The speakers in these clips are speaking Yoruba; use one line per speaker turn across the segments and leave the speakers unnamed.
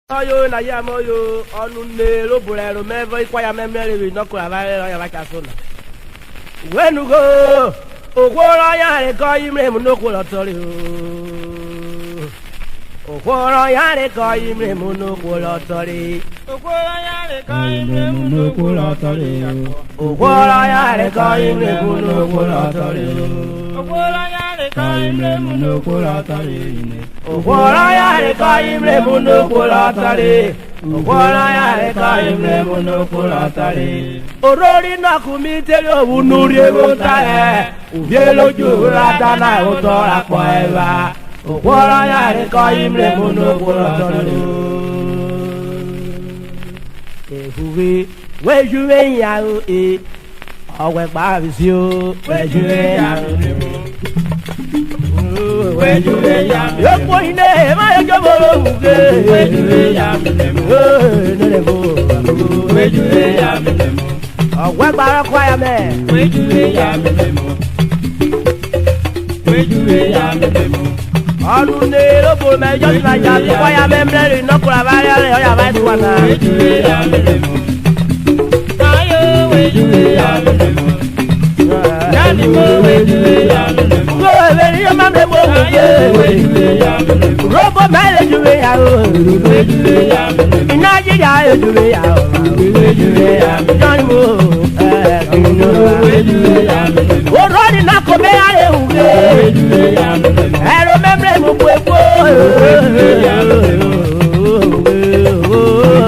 Oyo na ya moyo onu ne lo bulero mevo ikwaya memere wi no kura ba ya ba cha so na. Wenu go ogworo ya re ko imre mu no kura tori o. Ogworo ya re ko imre mu no kura tori.
Ogworo ya re ko imre mu no kura tori.
Ogworo ya re ko imre mu no kura tori.
Ogworo ya re ko imre mu no kura tori.
Ogworo ya re ko imre mu no kura tori. Ogworo ya re ko imre mu no kura tori. Orori na kumi tele obunuri egota e. Ubie loju rata na otora po eva. Ogworo ya re ko imre mu no kura tori. Ehuwe wejuwe ya o e. Owe gba bisi o wejuwe ya o.
Wejuwe ya mi.
Yopo ine ma yojo boro uge.
Wejuwe ya mi.
Nere bo.
Wejuwe ya mi.
Owe gba kwa ya me.
Wejuwe ya mi. Wejuwe ya mi.
Ọdún ní lóbo mẹjọ tí nàìjà tí wáyà mẹ́mẹ́rẹ́ rí nọ́kùnrin abáyá rẹ̀ ọ̀yà bá ti wà náà.
Wejuwe ya mi. Tayo wejuwe ya mi. Dani mo wejuwe ya mi.
Ngo ebe ni yóò máa ń bẹ wọ́n
Tayo wejuwe ya mi.
Robo mẹ́rin juwe ya o.
Wejuwe ya mi.
Iná jíjà yóò juwe ya o.
Wejuwe ya mi.
Jọ́ni mo kìnnìún wa.
Wejuwe ya mi.
Oró ni náà kò bẹ́ yára ewu gbé.
Wejuwe ya mi.
Ẹ̀rọ mẹ́mẹ́rẹ́ mo gbé gbó.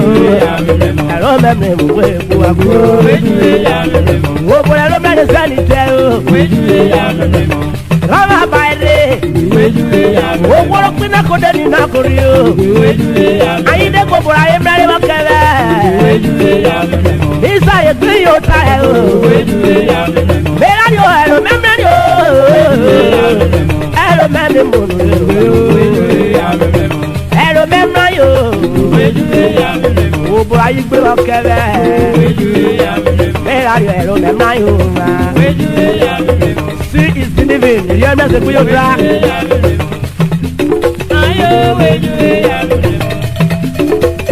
Ẹ̀rọ mẹ́mẹ́rẹ́ mo gbé gbó àgbó.
Wejuwe ya mi.
Wo bọ̀rẹ̀ ẹ̀rọ mẹ́rin sẹ́ni tẹ́ o.
Wejuwe ya mi.
Rọ́bà báyìí.
Wejuwe ya mi.
Wo gbọ́dọ̀ pín náà kó dé ní náà kó rí o.
Wejuwe ya mi.
Ayíǹde gbogbo ayé mẹ́rin wọ́n kẹ́lẹ́.
Wejuwe ya mi.
Isa yẹ kí yóò ta ẹ̀ o.
Wejuwe ya mi.
Bẹ́ẹ̀ni ni o ẹ̀rọ mẹ́mẹ́rin o. Ẹ̀rọ mẹ́rin mo lò ó.
Wejuwe ya mi.
Ẹ̀rọ mẹ́mẹ́rin o.
Wejuwe ya mi.
Wo bọ̀rọ̀ ayé gbé wọ́n kẹ́lẹ́.
Wejuwe ya mi.
Bẹ́ẹ̀ni ni ẹ̀rọ mẹ́mẹ́rin o.
Wejuwe ya mi.
See is believing. Ìyá ẹ̀mí ẹ̀sìn kú yóò dá.
Tayo wejuwe ya mi.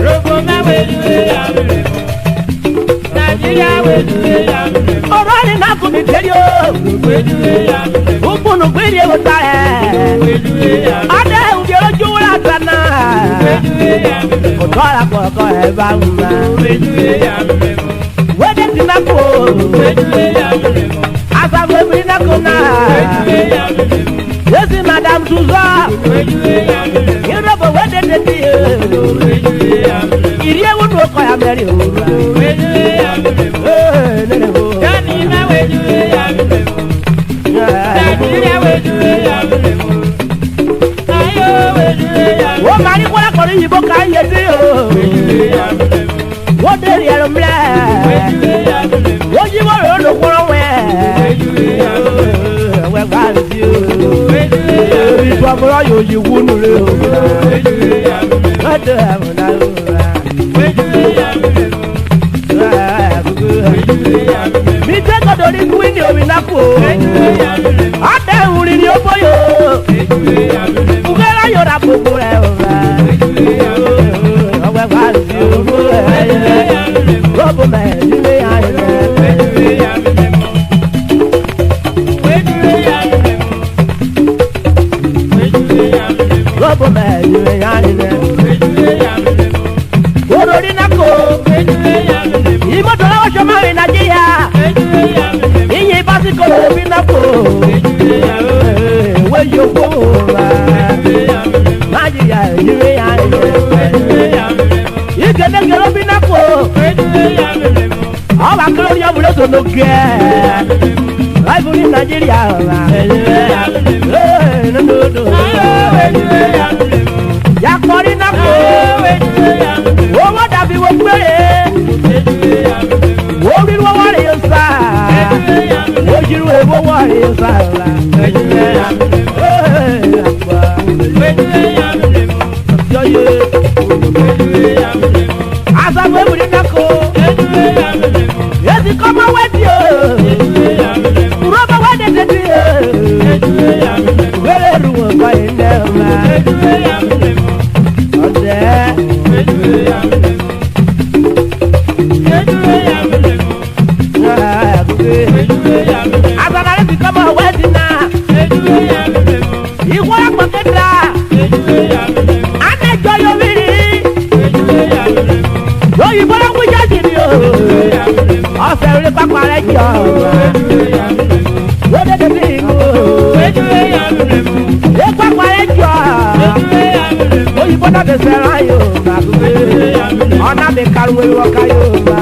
Robo ma wejuwe ya mi. Nigeria wejuwe ya mi.
Ọ̀rọ̀ ni náà kò ní tẹ́lẹ̀ o.
Wejuwe ya mi.
Ukunu kwiri ewu ta ẹ̀.
Wejuwe ya mi.
Adé ìwé ojú wúrà tánà.
Wejuwe ya mi.
Òtọ́ra kọ̀ọ̀kọ̀ ẹ̀ bá ń ma.
Wejuwe ya mi.
Wéde ti náà kò.
Wejuwe ya mi.
Asago ebiri náà kò náà.
Wejuwe ya mi.
Yéésì madam Suzọ.
Wejuwe ya mi.
Yúdọ̀bọ̀ wéde tètè.
Wejuwe ya mi.
Ìrí ewu nù ọkọ̀ ya mẹ́rin o.
Wejuwe ya mi.
Nene o.
Dani ma wejuwe ya mi. Nigeria wejuwe ya mi. Tayo wejuwe ya mi.
Wọ́n máa ní kọ́lá kọ́lá yìí bó ká yé dé o.
Wejuwe ya mi.
Wọ́n dé rí ẹ̀rọ mílẹ̀.
Wejuwe ya mi.
Wọ́n yí wọ́n rò ó lò kúrọ̀ wẹ̀.
Wejuwe ya mi.
Ẹ̀wẹ̀ gbà ń sí o.
Wejuwe ya mi.
Èmi tó àbúrò yóò yí wúnú rẹ o.
Wejuwe ya mi.
Lọ́dọ̀ ẹ̀mọ̀ náà ló rà.
Wejuwe ya mi. Wejuwe ya mi.
Mi tẹ́ kọ́dọ̀ ní kúí ní omi náà kò.
Wejuwe ya mi.
Adé ìwúrí ni ó bóyò.
Wejuwe ya mi.
Fúkẹ́rẹ́ yóò ra gbogbo rẹ̀ o rà.
Wejuwe ya mi.
Ọgbẹ́ gbà ń sí o.
Wejuwe ya mi.
Rọ́bù mẹ́rin ní ayé rẹ̀.
Wejuwe ya mi. Wejuwe ya mi. Wejuwe ya mi.
Rọ́bù mẹ́rin ní ayé rẹ̀.
Wejuwe ya mi.
Olórí náà kò.
Wejuwe ya mi.
Ìmọ̀tò lọ́wọ́ sọ́mọ́ rìn Nàìjíríà.
Wejuwe ya mi.
Ìyìn ìbásíkò lóbi náà kò.
Wejuwe ya mi.
Ìwé yòókù rà.
Wejuwe ya mi.
Nàìjíríà ìwé ayé rẹ̀.
Wejuwe ya mi.
Ìgèdègè lóbi náà kò.
Wejuwe ya mi.
Ọba kúrò ní ọmọdé tó ló gẹ̀. Láìpẹ́ ní Nàìjíríà rà. Nínú odò.
Wejuwe ya mi.
Yàkọ̀rí náà kò.
Wejuwe ya mi.
Owó dàbí wọ́n gbére.
Wejuwe ya mi.
Wọ́n rí wọ́n wọ́n rí yóò sá.
Wejuwe ya mi.
Wọ́n jí wọ́n wọ́n rí yóò sá.
Wejuwe ya mi.
Àgbà.
Wejuwe ya mi.
Yọ̀yẹ̀.
Wejuwe ya mi.
Asago ebiri náà kò.
Wejuwe ya mi.
Yéésì kọ́ mọ́ wẹ́dí o.
Wejuwe ya mi.
Rọ́bà wẹ́dí tètè o.
Wejuwe ya mi.
Wẹ́rẹ́ rú wọn kọ́ ẹ̀ ń dẹ́ ọ̀la.
Wejuwe ya mi.
Ọ̀dẹ́.
Wejuwe
Azanare ti kama wedina. Iwo akpaketa. Ane joyo biri. Yoyi bola kuja jiri o. Ọ̀sẹ̀ rẹ̀ pápá rẹ̀ jọ. Wọ́n dé bí ìlú. Ẹ pápá rẹ̀ jọ. Oyinbo náà ti sẹ́ra yóò bá gbé. Ọ̀nà mi kariwo ìwọ̀ká yóò bá.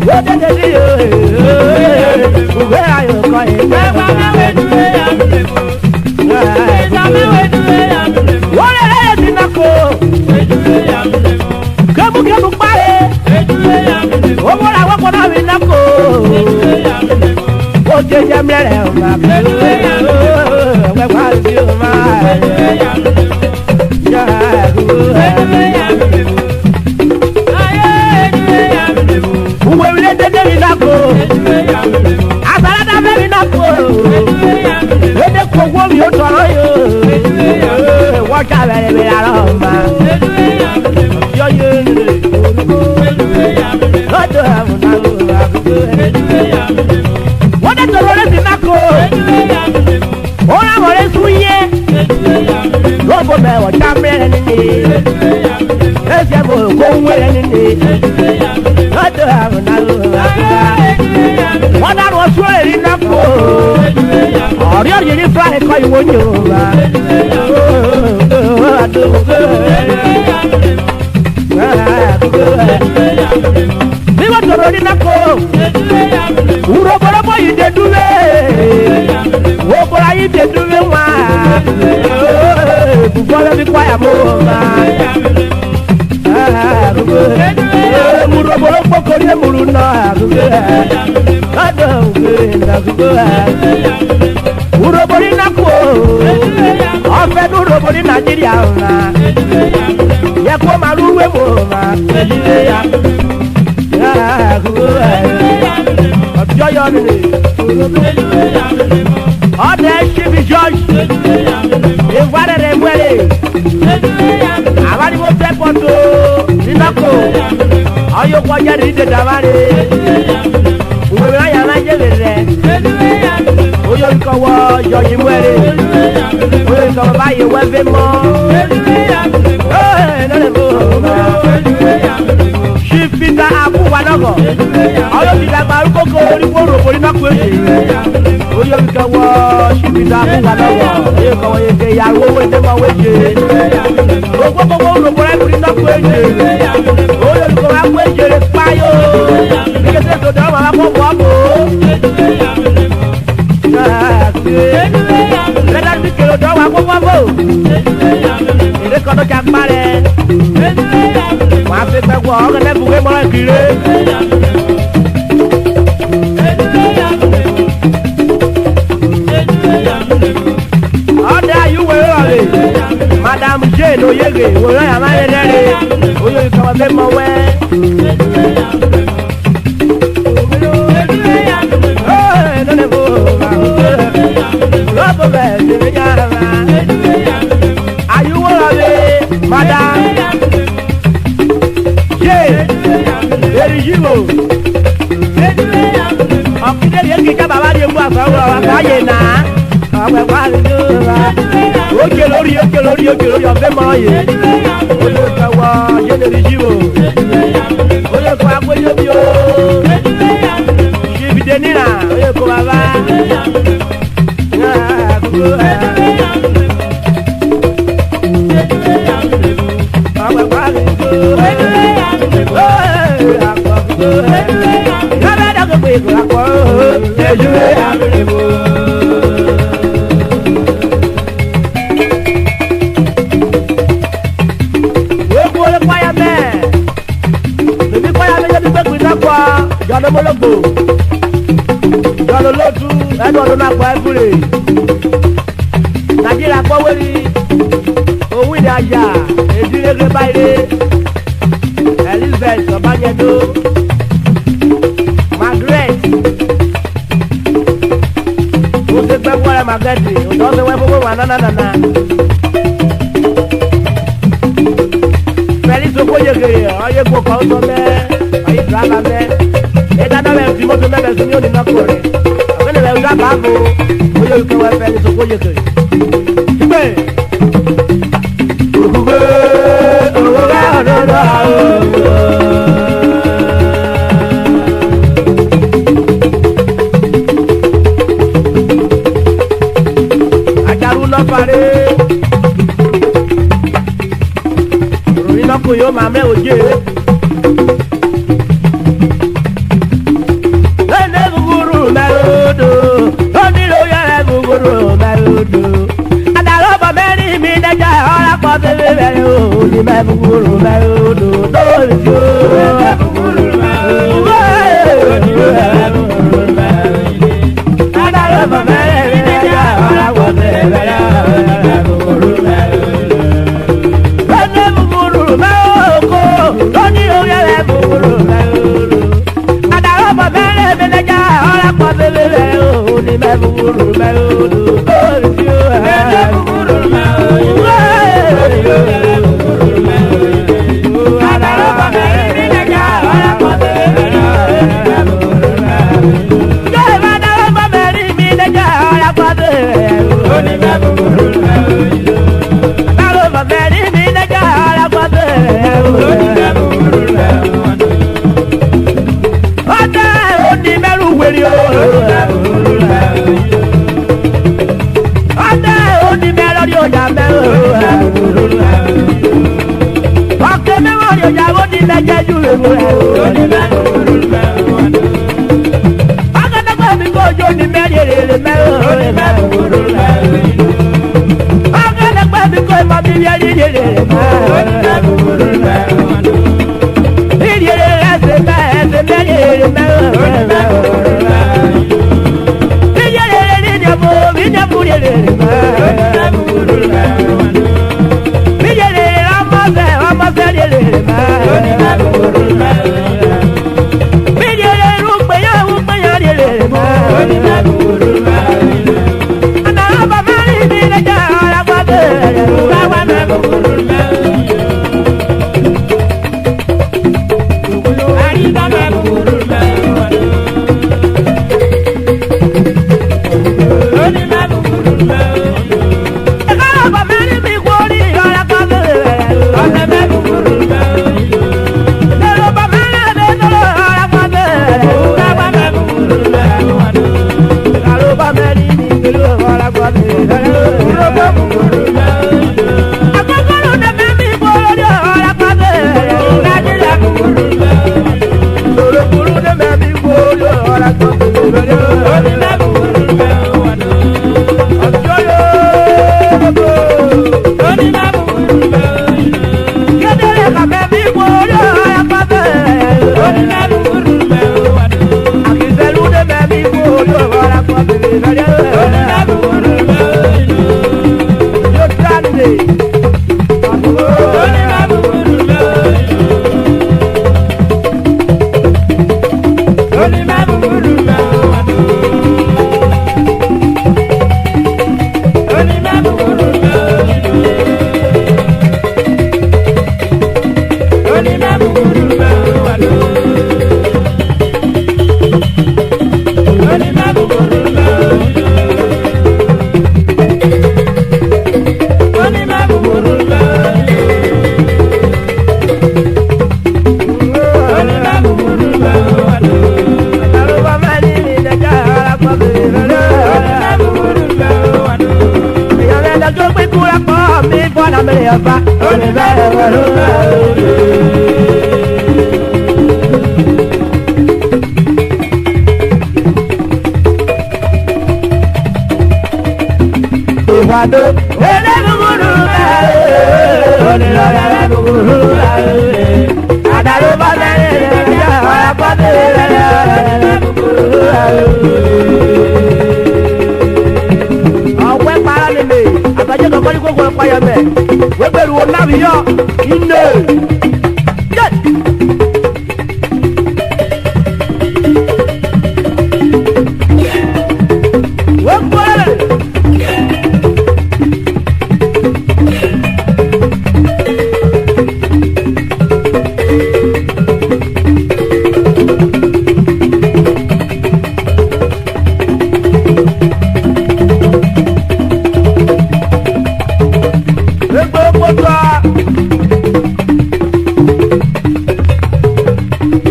Wọ́n dé bí ìlú. Ìwé ayọ̀ kọ́ yìí. Wọ́n lè lẹ́yìn sí náà kó. Kẹ́mukẹ́mu parí. Owó la wọ́pọ̀ náà mi náà kó. Ó jẹ́ jẹ́ mẹ́rẹ̀ ọ̀ma. Wẹ́wà sí ọ̀ma. Uwe wile dede mi náà kó. Àgbàládá fẹ́ mi náà kó. Ede kò wó mi ó tọrọ yóò. Wọ́n jà bẹ̀rẹ̀ mi lára ọ̀ma. Yọ̀yọ̀ nìyẹn. Lọ́dọ̀ àwọn àwọn àgùkù ẹ̀. Wọ́n dẹ̀ tọrọ lẹ́sìn náà kó. Ó láwọn lè sún yé. Lọ́bọ̀ mẹ́wọ̀ já mẹ́rẹ̀ nínú. Ẹ̀sẹ̀ bò kó ń wẹ̀rẹ̀ nínú. Lọ́dọ̀ àwọn àwọn àgùkù. Wọ́n dáná wọ́n sún èrè náà kó. Ọ̀rí ọ̀rí ní fúláì kọ́ ìwọ ní òwúrọ̀. Bí wọ́n tọrọ ní náà kó. Uroborobo yìí dé dúró. Wobora yìí dé dúró wá. Bùbọ́lá bí kwaya mọ́ wá. Muroboro kpọkọ ní muru náà. Lọ́dọ̀ òwe nàgùgbò. Urobori náà kó. Ọ̀fẹ́ ní urobori Nàìjíríà ọ̀la. Yẹ kó máa rúwé mọ́ wá. Ọjọ́ yọ ni. Ọdẹ ṣíbi George. Ìwádìí rẹ̀ wẹ̀lẹ̀. Àwọn ni mo fẹ́ pọ̀ tó. Nínáko. Ọyọ kọjá ní ìdè dàbáre. Òwe náà yàrá jẹ́lẹ̀ rẹ̀. Oyè ìkọwọ́ George wẹ̀lẹ̀. Oyè ìkọwọ́ báyìí wẹ́fẹ́ mọ́. Ṣífìdá àbúwà lọ́gọ̀. Ọyọ́ ti dàgbà arúgbókò oríwó rògbò nínú àpò èjì. Oyè ìkọwọ́ ṣífìdá àbúwà lọ́gọ̀. Oyè ìkọwọ́ yege ìyàwó owó ìdẹ́mọ̀ wéje. Ògbógbó rògbò rẹ̀ nínú àpò èjì. Oyè ìkọwọ́ àpò èjì rẹ̀ páyò. Ìgbésẹ̀ ìdòdò ọmọ àpò bọ̀. Lẹ́dá ti kèrò dọ́wọ́ àpò bọ̀. Èrè kan tó jà parẹ́. Wọ́n á fi pẹ́ wọ ọ́gẹ́ lẹ́bùwé mọ́ ìkiri. Ọ̀dẹ ayúwe rọ̀lẹ̀. Madam Jane Oyege wòlò yàrá yẹn lẹ́rẹ̀. Oyè ìkọ̀wé fẹ́ mọ wẹ́. Lọ́bù bẹ̀ ṣe yára. Ayúwe rọ̀lẹ̀. Madam Jane Erijibo. Ọ̀kídé yẹn kìí ká bàbá yẹn mú àfọwọ́ àfáyé náà. Ọ̀pẹ̀ pàṣẹ tó rà. Oke lórí ọ̀fẹ́ mọ́ yẹ. Oyè kẹwọ́ Jane Erijibo. Oyè kọ́ agbóyè bí o. Ṣèbìdé nínà. Oyè kọ́ bàbá. Ọ̀pẹ̀ pàṣẹ tó rà. Jọlọmọlọgbò jọlọlọtú ẹnu ọdún náà pa ẹfúre Nàìjíríà pọwéri owó ìdí ajá èdírégé báyìí Elizabeth Ọbájẹdó Margaret ó ti pẹ́ fún ẹ Margaret ọ̀dọ́ ti wẹ́ fún wọn nánánánà Felix oye kiri oye gbọ́ kọ́ sọ mẹ́ oye drama mẹ́ ẹ̀ka náà bẹ̀ fi mọ́tò mẹ́ bẹ̀ sún ní òní náà kọ̀ rẹ̀ ọ̀gbẹ́ni bẹ̀ ọ̀gá bá bò oye olùkẹ́wọ́ ẹ̀fẹ́ ní sọ́kọ́ oye kiri. gbé òkùnkùn òwúrọ̀ ọ̀dọ́dọ́ àwọn. Pare Rina ko yo mamre oje Lene guguru merodo Oni lo ya guguru merodo Adaro ba meri mi deja ora ko be be o ni me guguru merodo do jo me guguru merodo ni me guguru merodo Adaro ba meri mi deja ora ko be be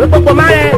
gbogbo máa yẹ